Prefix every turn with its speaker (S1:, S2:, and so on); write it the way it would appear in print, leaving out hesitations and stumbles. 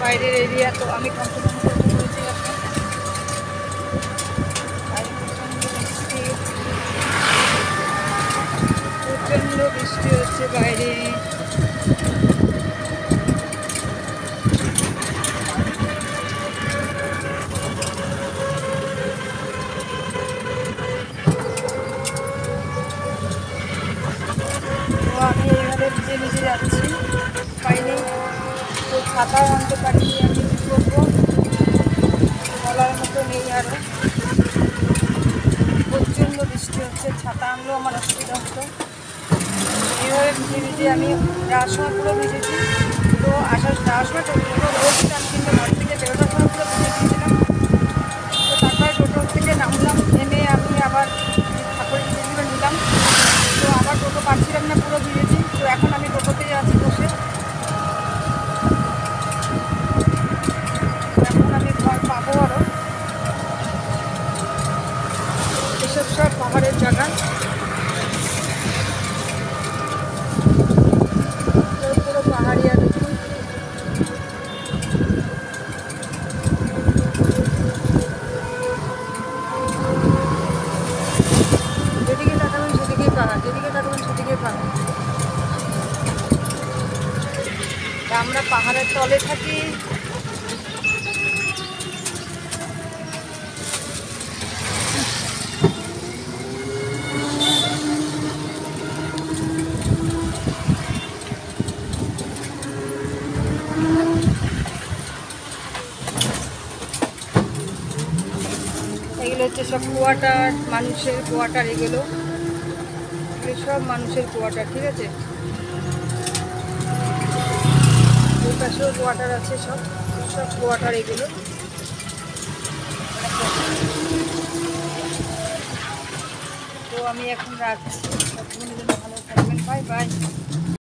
S1: বাইরের এরিয়া, তো আমি কন্টিনিউ করতে বলেছি এখন। প্রচণ্ড বৃষ্টি হচ্ছে বাইরে। তো আমি এইভাবে ভিজে ভিজে যাচ্ছি, পাইনি তো ছাতাও আনতে পারিনি। আমি কী করবো, বলার মতো নেই আরও। প্রচণ্ড বৃষ্টি হচ্ছে, ছাতা আনলেও আমার অসুবিধা হতো। এইভাবে ভিজে ভিজে আমি যাওয়ার সময় পুরো ভিজেছি, তো যাওয়ার সময় টোটো রয়েছিলাম, কিন্তু ঘর থেকে বেরোনোর সময় পুরো ভিজে গিয়েছিলাম। তো তারপরে টোটো থেকে নামলাম, নেমে আমি আবার ঠাকুরের জিনিসগুলো নিলাম। তো আবার টোটো পাচ্ছিলাম না, পুরো ভিজেছি। তো এখন আমি টোটোতেই আছি বসে। এখন আমি ঘর পাবো আরও। এসব সব পাহাড়ের জায়গা, পুরো পাহাড়িয়া দেখুন। যেদিকে তাকাবেন সেদিকেই পাহাড়, যেদিকে তাকাবেন সেদিকেই পাহাড়। আমরা পাহাড়ের তলে থাকি। এগুলো হচ্ছে সব কোয়ার্টার, মানুষের কোয়ার্টার। এগুলো সব মানুষের কোয়ার্টার, ঠিক আছে। ওই পাশেও কোয়ার্টার আছে, সব সব কোয়ার্টার এগুলো। তো আমি এখন রাখছি। সব ভালো থাকবেন, বাই বাই।